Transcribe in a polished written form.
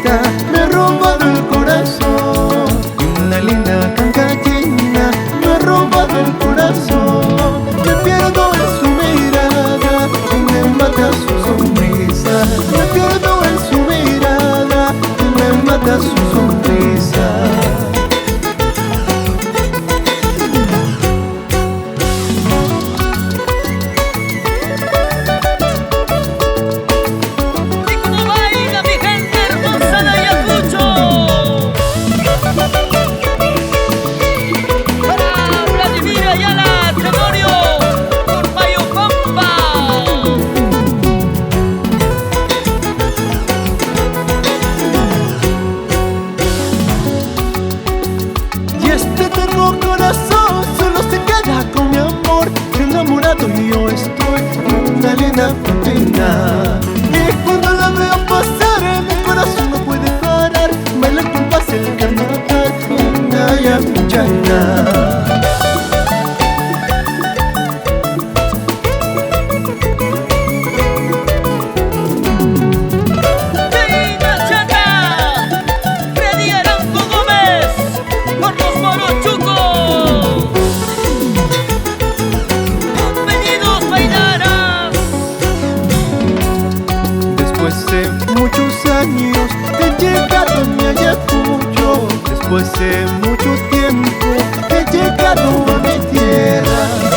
bonita me ha robado el corazón. Y una linda cancachina me ha robado el corazón. Me pierdo en su mirada y me mata su sonrisa. Me pierdo en su mirada y me mata su sonrisa. Enamorado yo estoy de una linda pena. Y cuando la veo pasar en mi corazón no puede parar. Baila con paz el carnaval, una yacuchana. Después de muchos años he llegado a mi Ayacucho. Después de mucho tiempo he llegado a mi tierra.